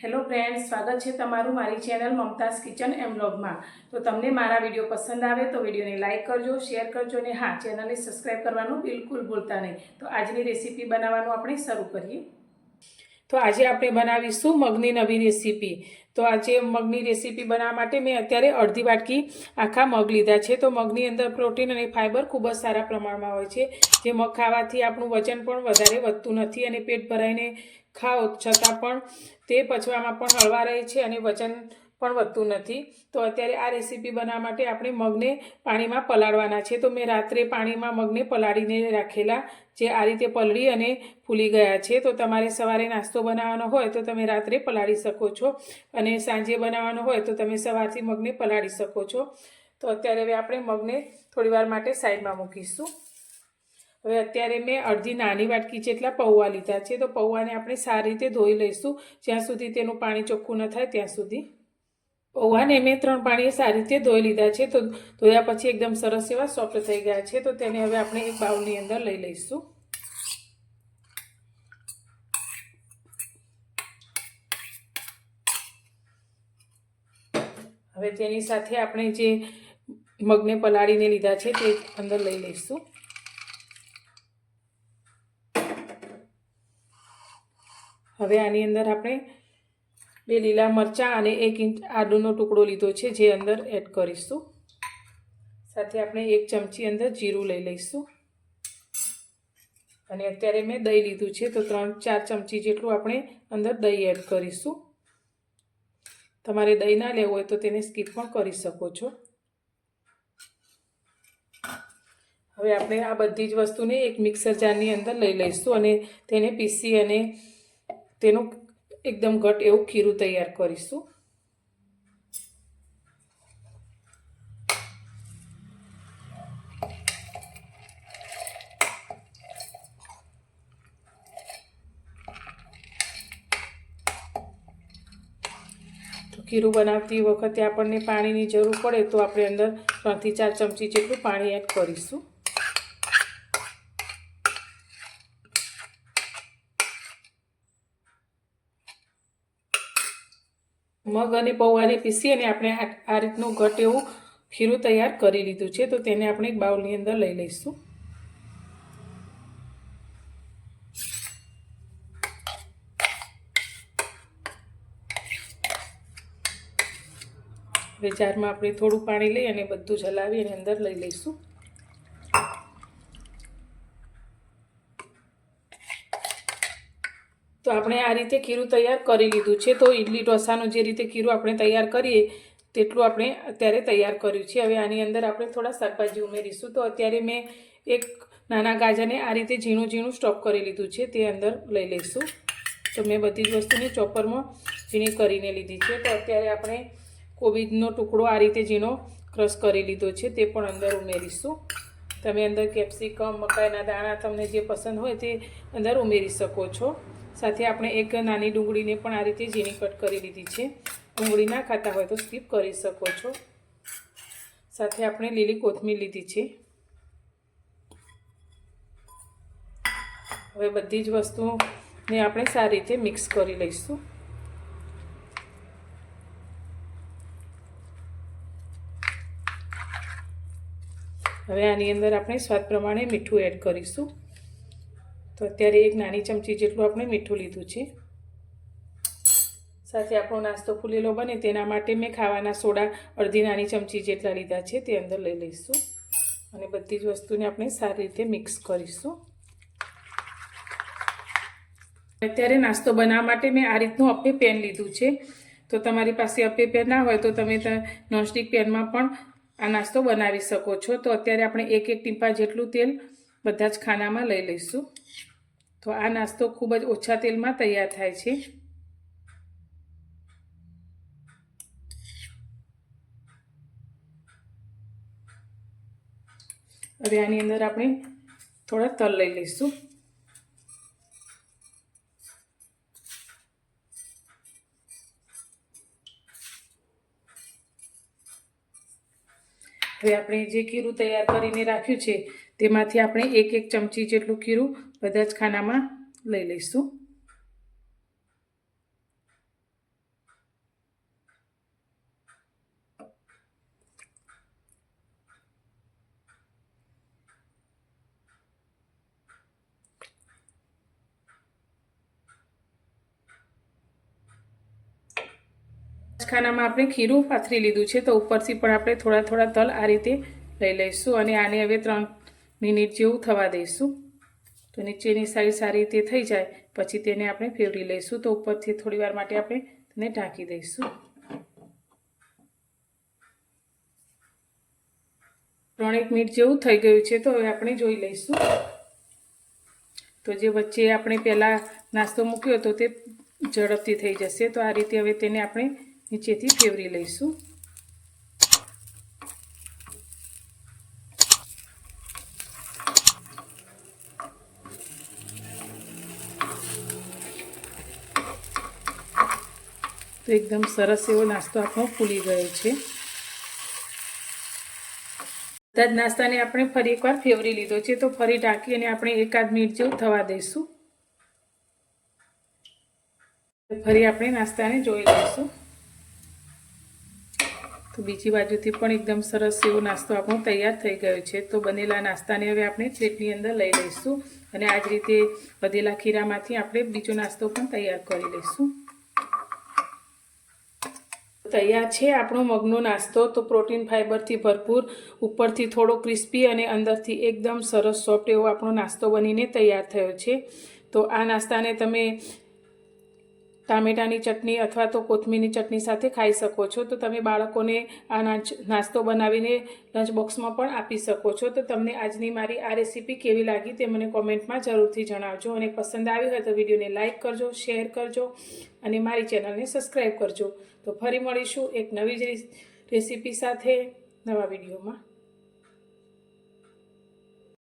Hello friends, સ્વાગત છે તમારું મારી ચેનલ મમતાઝ કિચન એન્ડ વ્લોગમાં। તો તમને મારા વિડીયો પસંદ આવે તો વિડીયોને લાઇક કરજો, શેર કરજો અને હા, ચેનલને સબસ્ક્રાઈબ કરવાનું બિલકુલ ભૂલતા નહીં। તો આજની રેસીપી બનાવવાનું આપણે શરૂ કરીએ। તો આજે આપણે બનાવીશું મગની નવી રેસીપી। તો આજે મગની રેસીપી બનાવવા માટે મેં અત્યારે અડધી વાટકી આખા મગ લીધા છે। તો મગની અંદર પ્રોટીન અને ફાઇબર ખૂબ જ સારા પ્રમાણમાં હોય છે, જે મગ ખાવાથી આપણું વજન પણ વધારે વધતું નથી અને પેટ ભરાઈને ખાઓ છતાં પણ તે પચવામાં પણ હળવા રહે છે અને વજન પણ વધતું નથી। તો અત્યારે આ રેસીપી બનાવવા માટે આપણે મગને પાણીમાં પલાળવાના છે। તો મેં રાત્રે પાણીમાં મગને પલાળીને રાખેલા, જે આ રીતે પલળી અને ફૂલી ગયા છે। તો તમારે સવારે નાસ્તો બનાવવાનો હોય તો તમે રાત્રે પલાળી શકો છો અને સાંજે બનાવવાનો હોય તો તમે સવારથી મગને પલાળી શકો છો। તો અત્યારે હવે આપણે મગને થોડીવાર માટે સાઈડમાં મૂકીશું। હવે અત્યારે મેં અડધી નાની વાટકી જેટલા પૌવા લીધા છે। તો પૌવાને આપણે સારી રીતે ધોઈ લઈશું, જ્યાં સુધી તેનું પાણી ચોખ્ખું ન થાય ત્યાં સુધી। પૌવાને મેં 3 પાણીએ સારી રીતે ધોઈ લીધા છે। તો ધોયા પછી એકદમ સરસ એવા સોફ્ટ થઈ ગયા છે। તો તેને હવે આપણે એક બાઉલની અંદર લઈ લઈશું। હવે તેની સાથે આપણે જે મગને પલાળીને લીધા છે તે અંદર લઈ લઈશું। હવે આની અંદર આપણે 2 લીલા મરચાં અને 1 ઇંચ આદુનો ટુકડો લીધો છે, જે અંદર એડ કરીશું। સાથે આપણે 1 ચમચી અંદર જીરું લઈ લઈશું અને અત્યારે મેં દહીં લીધું છે, તો 3-4 ચમચી જેટલું આપણે અંદર દહીં એડ કરીશું। તમારે દહીં ના લેવું હોય તો તેને સ્કીપ પણ કરી શકો છો। હવે આપણે આ બધી જ વસ્તુને એક મિક્સર જારની અંદર લઈ લઈશું અને તેને પીસી અને તેનું એકદમ ઘટ એવું ખીરું તૈયાર કરીશું। તો ખીરું બનાવતી વખતે આપણને પાણીની જરૂર પડે તો આપણે અંદર 3-4 ચમચી જેટલું પાણી એડ કરીશું। મગ અને પૌવાને પીસી અને આપણે આ રીતનું ઘટ એવું ખીરું તૈયાર કરી લીધું છે। તો તેને આપણે એક બાઉલની અંદર લઈ લઈશું। હવે જારમાં આપણે થોડું પાણી લઈ અને બધું જ હલાવી અને અંદર લઈ લઈશું। તો આપણે આ રીતે ખીરું તૈયાર કરી લીધું છે। તો ઇડલી ઢોસાનું જે રીતે ખીરું આપણે તૈયાર કરીએ તેટલું આપણે અત્યારે તૈયાર કર્યું છે। હવે આની અંદર આપણે થોડા શાકભાજી ઉમેરીશું। તો અત્યારે મેં એક નાના ગાજરને આ રીતે ઝીણું ઝીણું સ્ટોપ કરી લીધું છે, તે અંદર લઈ લઈશું। તો મેં બધી જ વસ્તુને ચોપરમાં ઝીણી કરીને લીધી છે। તો અત્યારે આપણે કોબીજનો ટુકડો આ રીતે ઝીણો ક્રશ કરી લીધો છે, તે પણ અંદર ઉમેરીશું। તમે અંદર કેપ્સિકમ, મકાઈના દાણા તમને જે પસંદ હોય તે અંદર ઉમેરી શકો છો। સાથે આપણે એક નાની ડુંગળીને પણ આ રીતે ઝીણી કટ કરી લીધી છે। ડુંગળી ના ખાતા હોય તો સ્કીપ કરી શકો છો। સાથે આપણે લીલી કોથમીર લીધી છે। હવે બધી જ વસ્તુને આપણે સારી રીતે મિક્સ કરી લઈશું। હવે આની અંદર આપણે સ્વાદ પ્રમાણે મીઠું એડ કરીશું। તો અત્યારે એક નાની ચમચી જેટલું આપણે મીઠું લીધું છે। સાથે આપણો નાસ્તો ફૂલેલો બને તેના માટે મેં ખાવાના સોડા અડધી નાની ચમચી જેટલા લીધા છે, તે અંદર લઈ લઈશું અને બધી જ વસ્તુને આપણે સારી રીતે મિક્સ કરીશું। અત્યારે નાસ્તો બનાવવા માટે મેં આ રીતનું અપ્પે પેન લીધું છે। તો તમારી પાસે અપ્પે પેન ના હોય તો તમે નોનસ્ટિક પેનમાં પણ આ નાસ્તો બનાવી શકો છો। તો અત્યારે આપણે 1-1 ટીપા જેટલું તેલ બધા જ ખાનામાં લઈ લઈશું। તો આ નાસ્તો ખૂબ જ ઓછા તેલમાં તૈયાર થાય છે। હવે આની અંદર આપણે થોડા તલ લઈ લઈશું। હવે આપણે જે ખીરું તૈયાર કરીને રાખ્યું છે તેમાંથી આપણે 1-1 ચમચી જેટલું ખીરું બધા જ ખાનામાં લઈ લઈશું। ખાનામાં આપણે ખીરું પાથરી લીધું છે, તો ઉપરથી પણ આપણે થોડા થોડા તલ આ રીતે લઈ લઈશું અને આને હવે 3 મિનિટ જેવું થવા દઈશું. તો નીચેની સાઈડ સારી રીતે થઈ જાય પછી તેને આપણે ફેરવી લઈશું. તો ઉપરથી થોડી વાર માટે આપણે તેને ઢાંકી દઈશું. 3 મિનિટ જેવું થઈ ગયું છે, તો હવે આપણે જોઈ લઈશું. તો જે વચ્ચે આપણે પહેલાં નાસ્તો મૂક્યો હતો તે ઝડપથી થઈ જશે. તો આ રીતે હવે તેને આપણે નીચેથી ફેરવી લઈશું. તો એકદમ સરસ એવો નાસ્તો આપણો ફૂલી ગયો છે. બધા જ નાસ્તાને આપણે ફરી એકવાર ફેરવી લીધો છે, તો ફરી ઢાંકી અને આપણે 1-8 મિનિટ જેવું થવા દઈશું. ફરી આપણે નાસ્તાને જોઈ લઈશું. તો બીજી બાજુથી પણ એકદમ સરસ એવો નાસ્તો આપણો તૈયાર થઈ ગયો છે. તો બનેલા નાસ્તાને હવે આપણે પ્લેટની અંદર લઈ લઈશું અને આ જ રીતે વધેલા ખીરામાંથી આપણે બીજો નાસ્તો પણ તૈયાર કરી લઈશું. તૈયાર છે આપણો મગનો નાસ્તો. તો પ્રોટીન ફાઈબરથી ભરપૂર, ઉપરથી થોડો ક્રિસ્પી અને અંદરથી એકદમ સરસ સોફ્ટ એવો આપણો નાસ્તો બનીને તૈયાર થયો છે. તો આ નાસ્તાને તમે ટામેટાની ચટણી અથવા તો કોથમીરની ચટણી સાથે ખાઈ શકો છો. તો તમે બાળકોને આ નાસ્તો બનાવીને લંચ બોક્સમાં પણ આપી શકો છો. તો તમને આજની મારી આ રેસીપી કેવી લાગી તે મને કોમેન્ટમાં જરૂરથી જણાવજો અને પસંદ આવી હોય તો વિડીયોને લાઇક કરજો, શેર કરજો અને મારી ચેનલને સબસ્ક્રાઈબ કરજો. તો ફરી મળીશું એક નવી જ રેસીપી સાથે નવા વિડીયોમાં.